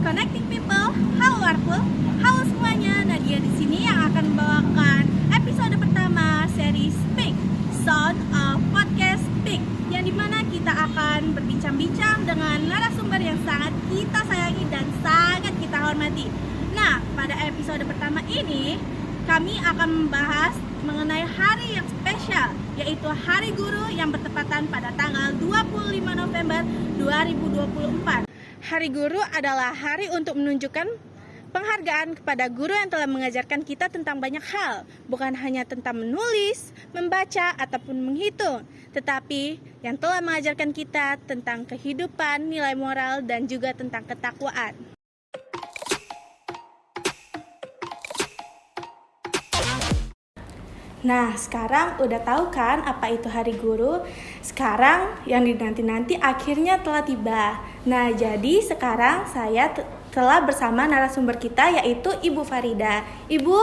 Connecting People, Halo Warpul, halo semuanya. Nadia di sini yang akan membawakan episode pertama seri Speak, Sound of Podcast Speak, yang dimana kita akan berbincang-bincang dengan narasumber yang sangat kita sayangi dan sangat kita hormati. Nah, pada episode pertama ini kami akan membahas mengenai hari yang spesial, yaitu Hari Guru yang bertepatan pada tanggal 25 November 2024. Hari Guru adalah hari untuk menunjukkan penghargaan kepada guru yang telah mengajarkan kita tentang banyak hal, bukan hanya tentang menulis, membaca, ataupun menghitung, tetapi yang telah mengajarkan kita tentang kehidupan, nilai moral, dan juga tentang ketakwaan. Nah, sekarang udah tahu kan apa itu Hari Guru? Sekarang yang dinanti-nanti akhirnya telah tiba. Nah, jadi sekarang saya telah bersama narasumber kita, yaitu Ibu Farida. Ibu,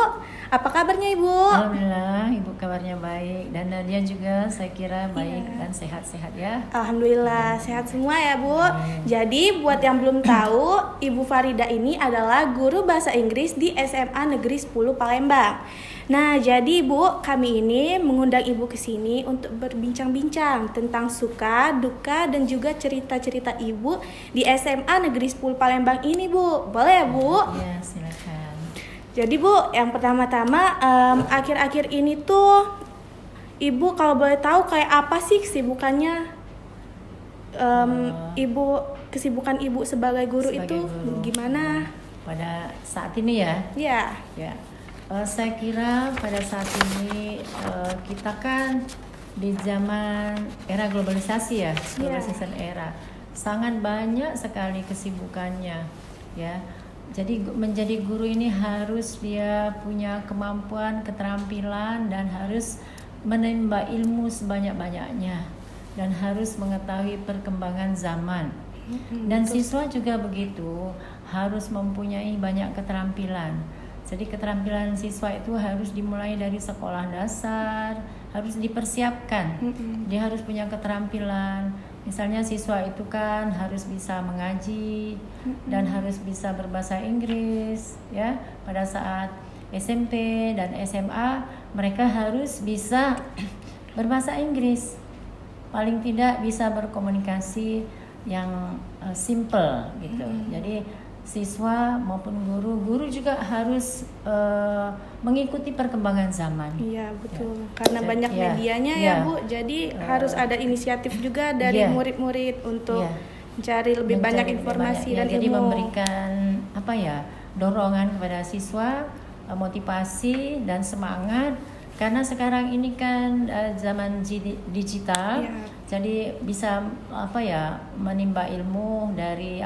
apa kabarnya Ibu? Alhamdulillah, Ibu kabarnya baik. Dan Nadia juga saya kira baik dan sehat-sehat ya. Alhamdulillah, sehat semua ya Bu. Jadi buat yang belum tahu, Ibu Farida ini adalah guru bahasa Inggris di SMA Negeri 10 Palembang. Nah, jadi Bu, kami ini mengundang Ibu ke sini untuk berbincang-bincang tentang suka, duka, dan juga cerita-cerita Ibu di SMA Negeri 10 Palembang ini, Bu. Boleh ya, Bu? Ya, silakan. Jadi, Bu, yang pertama-tama akhir-akhir ini tuh Ibu kalau boleh tahu kayak apa sih kesibukannya? Ibu, kesibukan Ibu sebagai guru itu gimana? Pada saat ini ya? Ya. Ya. Saya kira pada saat ini kita kan di zaman era globalisasi ya, globalisasi era, sangat banyak sekali kesibukannya, ya. Jadi menjadi guru ini harus dia punya kemampuan, keterampilan, dan harus menimba ilmu sebanyak-banyaknya, dan harus mengetahui perkembangan zaman. Dan siswa juga begitu, harus mempunyai banyak keterampilan. Jadi keterampilan siswa itu harus dimulai dari sekolah dasar, harus dipersiapkan. Dia harus punya keterampilan. Misalnya siswa itu kan harus bisa mengaji dan harus bisa berbahasa Inggris, ya. Pada saat SMP dan SMA mereka harus bisa berbahasa Inggris. Paling tidak bisa berkomunikasi yang simple gitu. Jadi siswa maupun guru juga harus mengikuti perkembangan zaman. Iya, betul. Karena Jadi, banyak medianya ya, Bu. Jadi harus ada inisiatif juga dari murid-murid untuk mencari lebih banyak informasi dan jadi ilmu. memberikan dorongan kepada siswa, motivasi dan semangat. Karena sekarang ini kan zaman digital, jadi bisa menimba ilmu dari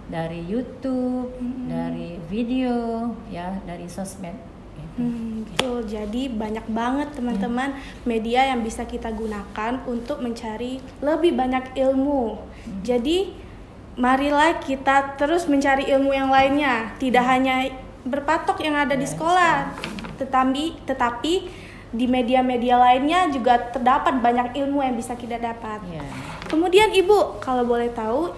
dari YouTube, dari video, ya, dari sosmed. Betul. Jadi banyak banget teman-teman media yang bisa kita gunakan untuk mencari lebih banyak ilmu. Jadi marilah kita terus mencari ilmu yang lainnya, tidak hanya berpatok yang ada di sekolah, tetapi di media-media lainnya juga terdapat banyak ilmu yang bisa kita dapat. Kemudian Ibu, kalau boleh tahu,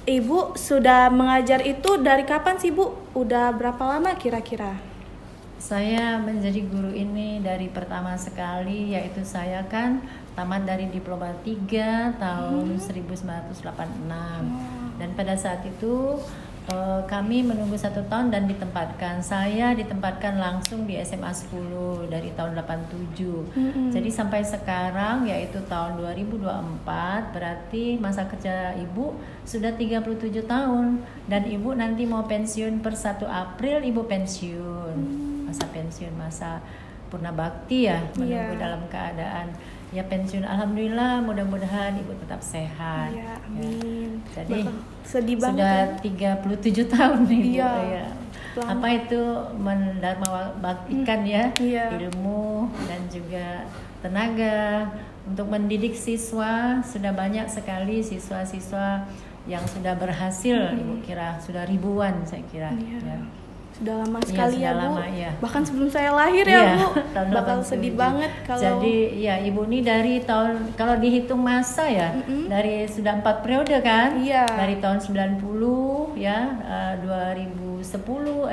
Ibu sudah mengajar itu dari kapan sih Bu? Udah berapa lama kira-kira? Saya menjadi guru ini dari pertama sekali, yaitu saya kan tamat dari Diploma 3 tahun 1986. Dan pada saat itu kami menunggu 1 tahun dan saya ditempatkan langsung di SMA 10 dari tahun 87. Jadi sampai sekarang, yaitu tahun 2024, berarti masa kerja Ibu sudah 37 tahun. Dan Ibu nanti mau pensiun per 1 April, Ibu pensiun. Masa pensiun, masa purna bakti ya, menunggu dalam keadaan ya pensiun. Alhamdulillah, mudah-mudahan Ibu tetap sehat. Ya, amin. Jadi sedih banget sudah ya. 37 tahun nih Bu. Iya. Apa itu mendharma baktikan ya, ilmu dan juga tenaga untuk mendidik siswa. Sudah banyak sekali siswa-siswa yang sudah berhasil, Ibu kira sudah ribuan saya kira. Ya. sudah lama Iya, sekali sudah ya Bu. lama, iya. Bahkan sebelum saya lahir ya Iya, Bu. tahun Bakal 87. sedih banget kalau Jadi ya Ibu ini dari tahun, kalau dihitung masa ya, dari sudah 4 periode kan? Iya. Dari tahun 90 ya, 2010, 2010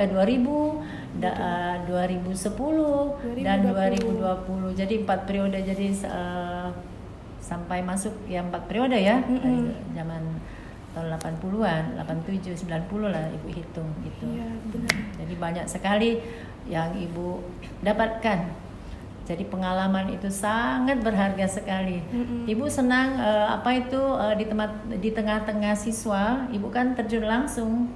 dan 2020. Jadi 4 periode, jadi sampai masuk ya 4 periode ya. Dari zaman tahun 80-an, 87, 90 lah Ibu hitung gitu. Iya, benar. Jadi banyak sekali yang Ibu dapatkan. Jadi pengalaman itu sangat berharga sekali. Ibu senang di tengah-tengah siswa, Ibu kan terjun langsung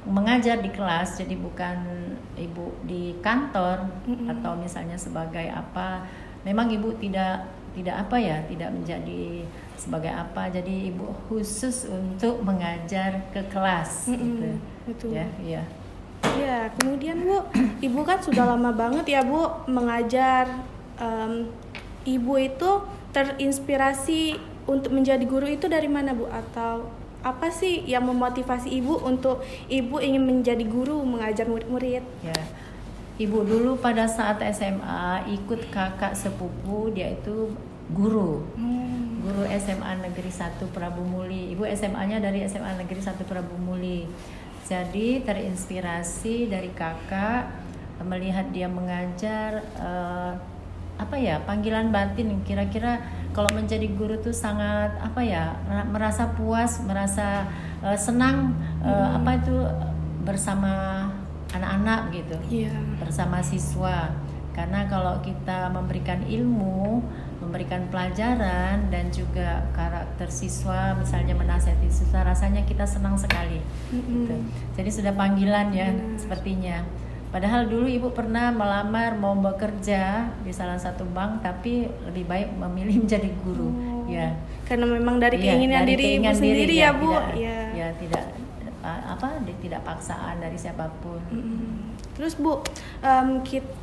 mengajar di kelas. Jadi bukan Ibu di kantor atau misalnya sebagai apa. Memang Ibu tidak menjadi sebagai apa. Jadi Ibu khusus untuk mengajar ke kelas gitu. Betul. Ya, iya. Ya, kemudian Bu, Ibu kan sudah lama banget ya Bu mengajar. Ibu itu terinspirasi untuk menjadi guru itu dari mana Bu? Atau apa sih yang memotivasi Ibu untuk Ibu ingin menjadi guru mengajar murid-murid? Ya, Ibu dulu pada saat SMA ikut kakak sepupu, dia itu guru SMA Negeri 1 Prabu Muli. Ibu SMA-nya dari SMA Negeri 1 Prabu Muli. Jadi terinspirasi dari kakak, melihat dia mengajar, panggilan batin. Kira-kira kalau menjadi guru tuh sangat merasa puas, merasa senang bersama anak-anak gitu, bersama siswa. Karena kalau kita memberikan ilmu, memberikan pelajaran dan juga karakter siswa, misalnya menasihati siswa, rasanya kita senang sekali. Gitu. Jadi sudah panggilan ya sepertinya. Padahal dulu Ibu pernah melamar mau bekerja di salah satu bank, tapi lebih baik memilih menjadi guru. Ya. Karena memang dari keinginan diri Ibu sendiri ya Bu. Tidak paksaan dari siapapun. Terus Bu,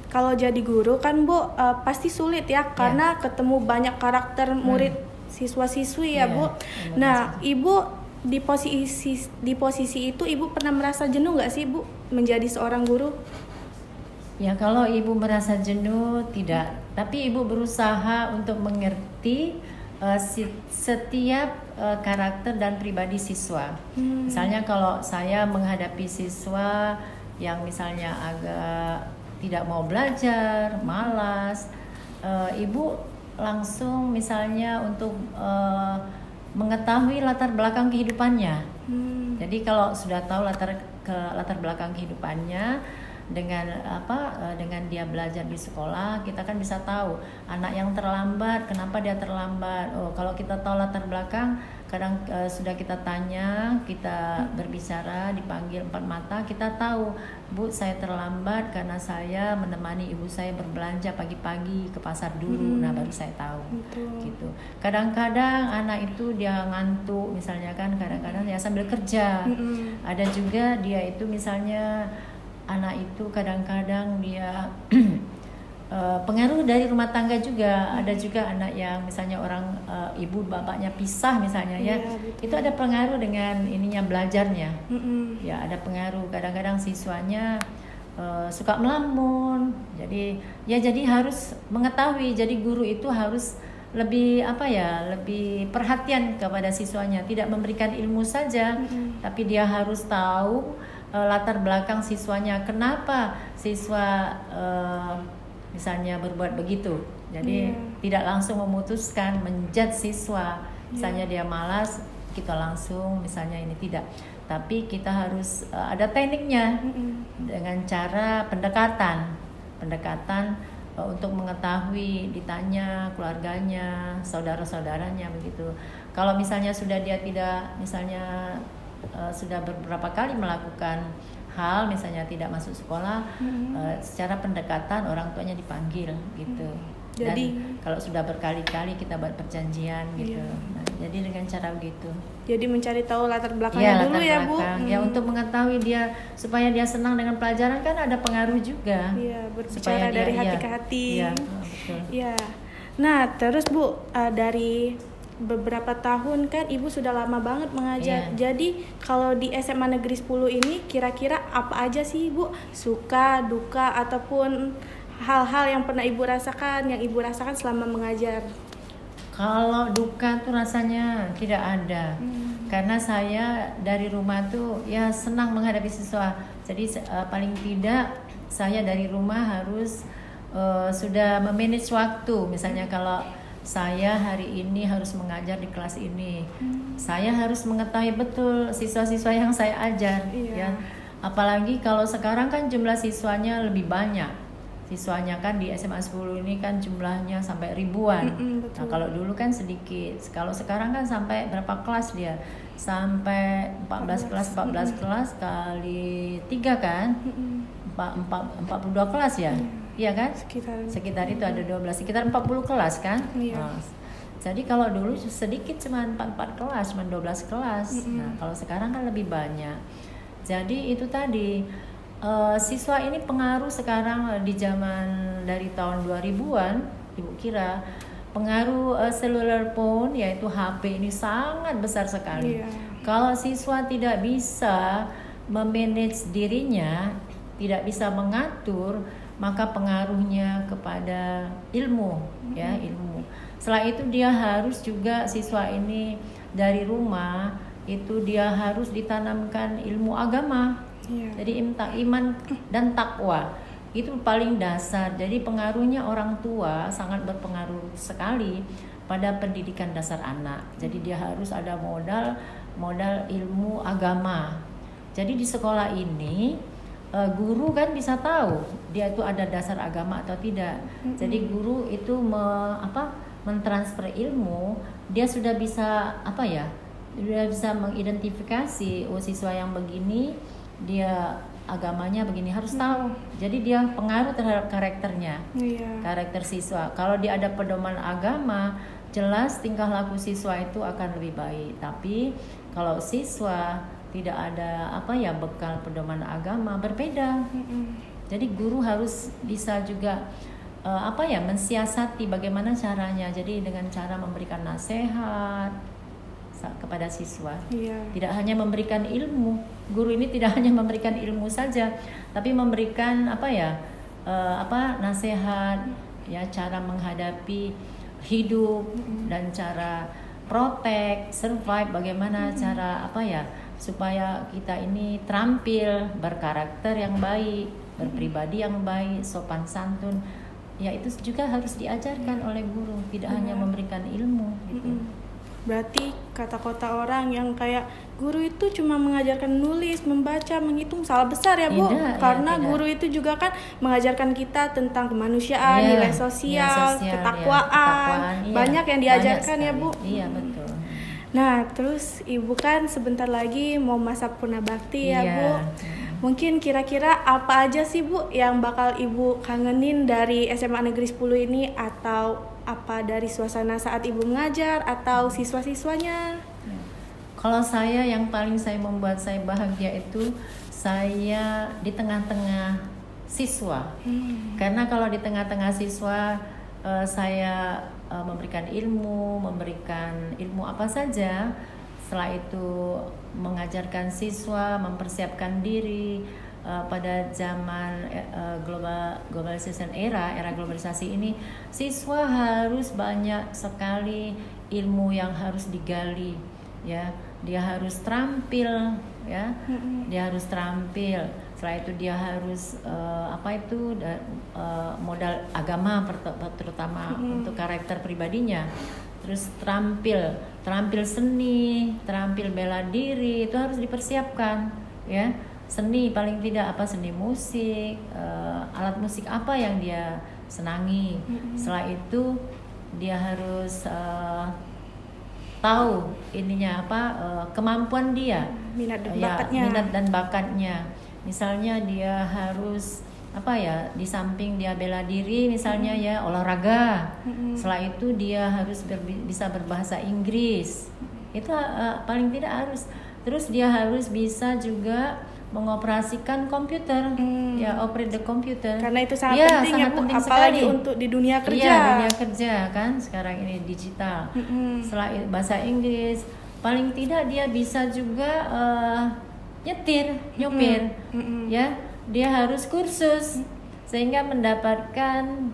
kalau jadi guru kan Bu pasti sulit ya, karena ketemu banyak karakter murid siswa-siswi ya Bu. Nah, Ibu di posisi itu Ibu pernah merasa jenuh nggak sih Bu menjadi seorang guru? Ya, kalau Ibu merasa jenuh tidak, tapi Ibu berusaha untuk mengerti setiap karakter dan pribadi siswa. Misalnya kalau saya menghadapi siswa yang misalnya agak tidak mau belajar, malas, Ibu langsung misalnya untuk mengetahui latar belakang kehidupannya. Jadi kalau sudah tahu latar belakang kehidupannya, dengan dia belajar di sekolah, kita kan bisa tahu anak yang terlambat, kenapa dia terlambat. Kalau kita tahu latar belakang, kadang sudah kita tanya, kita berbicara, dipanggil 4 mata, kita tahu, Bu, saya terlambat karena saya menemani ibu saya berbelanja pagi-pagi ke pasar dulu. Nah, baru saya tahu. Gitu. Kadang-kadang anak itu dia ngantuk misalnya kan, kadang-kadang ya sambil kerja. Ada juga dia itu misalnya anak itu kadang-kadang dia pengaruh dari rumah tangga juga. Ada juga anak yang misalnya orang ibu bapaknya pisah misalnya ya, itu ada pengaruh dengan ininya belajarnya. Ya, ada pengaruh. Kadang-kadang siswanya suka melamun. Jadi harus mengetahui. Jadi guru itu harus lebih lebih perhatian kepada siswanya, tidak memberikan ilmu saja, tapi dia harus tahu latar belakang siswanya, kenapa siswa misalnya berbuat begitu. Jadi tidak langsung memutuskan menjudge siswa, misalnya dia malas, kita langsung misalnya ini tidak, tapi kita harus ada tekniknya dengan cara pendekatan untuk mengetahui, ditanya keluarganya, saudara-saudaranya begitu. Kalau misalnya sudah dia tidak, misalnya sudah beberapa kali melakukan hal, misalnya tidak masuk sekolah, secara pendekatan orang tuanya dipanggil gitu. Jadi kalau sudah berkali-kali kita buat perjanjian gitu. Nah, jadi dengan cara begitu. Jadi mencari tahu latar belakangnya dulu ya Bu. Ya, untuk mengetahui dia, supaya dia senang dengan pelajaran, kan ada pengaruh juga. Iya, berbicara dari hati ke hati. Iya, betul. Iya. Nah, terus Bu, dari beberapa tahun kan Ibu sudah lama banget mengajar. Jadi kalau di SMA Negeri 10 ini kira-kira apa aja sih Ibu suka, duka ataupun hal-hal yang pernah Ibu rasakan, yang Ibu rasakan selama mengajar? Kalau duka tuh rasanya tidak ada. Karena saya dari rumah tuh ya senang menghadapi siswa. Jadi paling tidak saya dari rumah harus sudah memanage waktu. Misalnya kalau saya hari ini harus mengajar di kelas ini, saya harus mengetahui betul siswa-siswa yang saya ajar, ya. Apalagi kalau sekarang kan jumlah siswanya lebih banyak. Siswanya kan di SMA 10 ini kan jumlahnya sampai ribuan. Nah, kalau dulu kan sedikit. Kalau sekarang kan sampai berapa kelas dia? Sampai 14 kelas kali 3 kan? 42 kelas ya? Iya kan? Sekitar itu ada 12, sekitar 40 kelas kan? Nah, jadi kalau dulu sedikit cuma 4 kelas, cuma 12 kelas. Nah, kalau sekarang kan lebih banyak. Jadi itu tadi siswa ini pengaruh sekarang di zaman dari tahun 2000-an, Ibu kira pengaruh cellular phone yaitu HP ini sangat besar sekali. Kalau siswa tidak bisa memanage dirinya, tidak bisa mengatur, maka pengaruhnya kepada ilmu, ya, ilmu. Setelah itu dia harus juga siswa ini dari rumah itu dia harus ditanamkan ilmu agama. Jadi iman dan takwa itu paling dasar. Jadi pengaruhnya orang tua sangat berpengaruh sekali pada pendidikan dasar anak. Jadi dia harus ada modal ilmu agama. Jadi di sekolah ini guru kan bisa tahu dia itu ada dasar agama atau tidak. Jadi guru itu mentransfer ilmu, dia sudah bisa sudah bisa mengidentifikasi siswa yang begini dia agamanya begini, harus tahu. Jadi dia pengaruh terhadap karakternya, karakter siswa. Kalau dia ada pedoman agama, jelas tingkah laku siswa itu akan lebih baik. Tapi kalau siswa tidak ada bekal pedoman agama, berbeda. Jadi guru harus bisa juga mensiasati bagaimana caranya. Jadi dengan cara memberikan nasihat kepada siswa. Tidak hanya memberikan ilmu. Guru ini tidak hanya memberikan ilmu saja, tapi memberikan nasihat, ya, cara menghadapi hidup dan cara protect, survive, bagaimana cara supaya kita ini terampil, berkarakter yang baik, berpribadi yang baik, sopan santun. Ya, itu juga harus diajarkan oleh guru, tidak hanya memberikan ilmu gitu. Berarti kata-kata orang yang kayak guru itu cuma mengajarkan nulis, membaca, menghitung, salah besar ya Bu. Karena guru itu juga kan mengajarkan kita tentang kemanusiaan, nilai sosial, ketakwaan. Banyak yang diajarkan ya Bu. Iya, betul. Nah, terus Ibu kan sebentar lagi mau masa Purnabakti ya Bu. Mungkin kira-kira apa aja sih Bu yang bakal Ibu kangenin dari SMA Negeri 10 ini, atau apa dari suasana saat Ibu mengajar atau siswa-siswanya? Kalau saya yang paling membuat saya bahagia itu saya di tengah-tengah siswa. Karena kalau di tengah-tengah siswa saya memberikan ilmu apa saja. Setelah itu mengajarkan siswa mempersiapkan diri pada zaman era globalisasi ini. Siswa harus banyak sekali ilmu yang harus digali, ya. Dia harus terampil, ya. Dia harus terampil. Setelah itu dia harus modal agama terutama untuk karakter pribadinya. Terus terampil seni, terampil bela diri, itu harus dipersiapkan, ya. Seni paling tidak seni musik, alat musik apa yang dia senangi. Setelah itu dia harus tahu kemampuan dia, minat dan bakatnya. Misalnya dia harus di samping dia bela diri misalnya, ya, olahraga. Setelah itu dia harus bisa berbahasa Inggris. Itu paling tidak harus Terus dia harus bisa juga mengoperasikan komputer, ya operate the computer. Karena itu sangat ya, penting sangat ya Bu, penting apalagi sekali. untuk di dunia kerja. Iya, dunia kerja kan sekarang ini digital. Selain bahasa Inggris, paling tidak dia bisa juga nyopir, ya. Dia harus kursus sehingga mendapatkan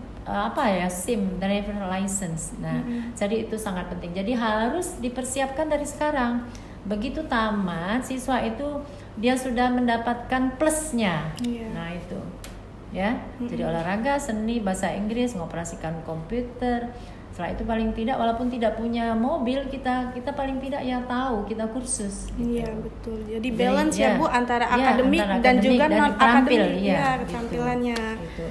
SIM, driver license. Nah, jadi itu sangat penting. Jadi harus dipersiapkan dari sekarang. Begitu tamat, siswa itu dia sudah mendapatkan plusnya. Nah itu, ya. Jadi olahraga, seni, bahasa Inggris, mengoperasikan komputer. Setelah itu paling tidak, walaupun tidak punya mobil, kita paling tidak ya tahu kita kursus. Gitu. Iya betul. Jadi balance ya Bu antara akademik dan juga non akademik. Iya, keterampilannya. Gitu.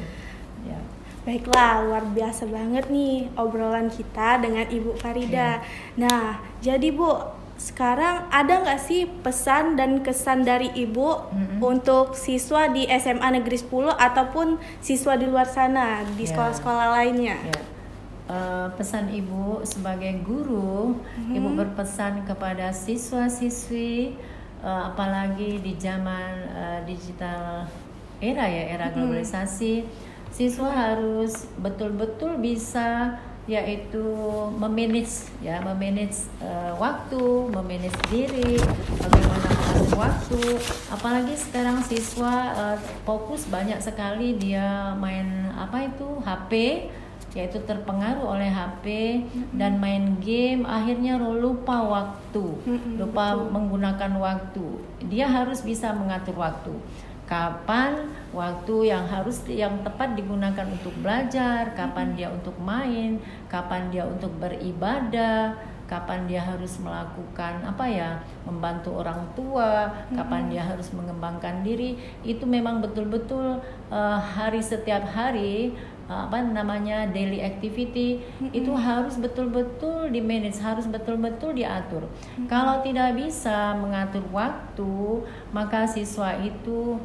Ya. Baiklah, luar biasa banget nih obrolan kita dengan Ibu Farida. Nah, jadi Bu, sekarang ada nggak sih pesan dan kesan dari Ibu untuk siswa di SMA Negeri 10 ataupun siswa di luar sana di sekolah-sekolah lainnya? Ya. Pesan Ibu sebagai guru, Ibu berpesan kepada siswa-siswi, apalagi di zaman digital era globalisasi, siswa harus betul-betul bisa yaitu memanage waktu, memanage diri, bagaimana mengatur waktu. Apalagi sekarang siswa fokus banyak sekali dia main HP, yaitu terpengaruh oleh HP dan main game, akhirnya lupa waktu, lupa menggunakan waktu. Dia harus bisa mengatur waktu. Kapan waktu yang tepat digunakan untuk belajar, kapan dia untuk main, kapan dia untuk beribadah, kapan dia harus melakukan membantu orang tua, kapan dia harus mengembangkan diri. Itu memang betul-betul setiap hari daily activity itu harus betul-betul di manage, harus betul-betul diatur. Kalau tidak bisa mengatur waktu, maka siswa itu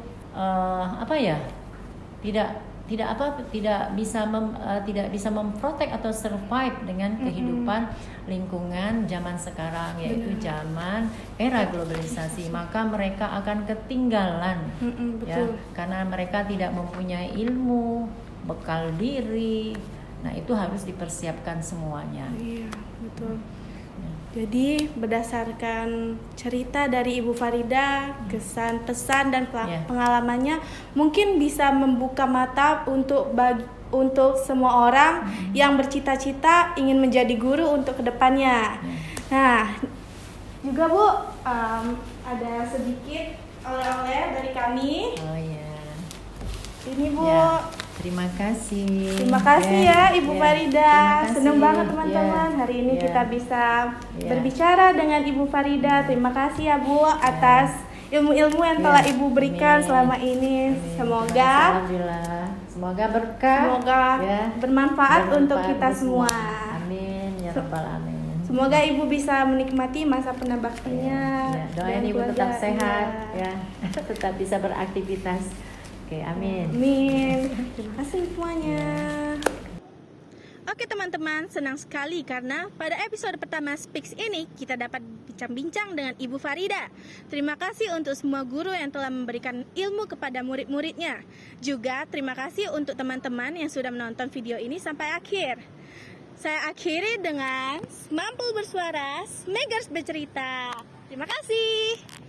tidak bisa memprotek atau survive dengan kehidupan lingkungan zaman sekarang, yaitu zaman era globalisasi. Maka mereka akan ketinggalan, ya, karena mereka tidak mempunyai ilmu, bekal diri. Nah, itu harus dipersiapkan semuanya. Iya, betul. Jadi berdasarkan cerita dari Ibu Farida, kesan, pesan dan pengalamannya mungkin bisa membuka mata untuk semua orang yang bercita-cita ingin menjadi guru untuk kedepannya. Nah, juga Bu, ada sedikit oleh-oleh dari kami. Oh ya. Ini Bu. Ya. Terima kasih. Terima kasih ya Ibu Farida. Senang banget teman-teman. Hari ini kita bisa berbicara dengan Ibu Farida. Terima kasih ya Bu atas ilmu-ilmu yang telah Ibu berikan selama ini. Semoga berkah. Semoga bermanfaat untuk kita semua. Amin ya rabbal alamin. Semoga Ibu bisa menikmati masa penambaktannya. Doain Ibu tetap sehat tetap bisa beraktivitas. Oke, amin. Amin. Terima kasih semuanya. Oke teman-teman, senang sekali karena pada episode pertama Speaks ini kita dapat bincang-bincang dengan Ibu Farida. Terima kasih untuk semua guru yang telah memberikan ilmu kepada murid-muridnya. Juga terima kasih untuk teman-teman yang sudah menonton video ini sampai akhir. Saya akhiri dengan Semampul Bersuara, Smegers Bercerita. Terima kasih.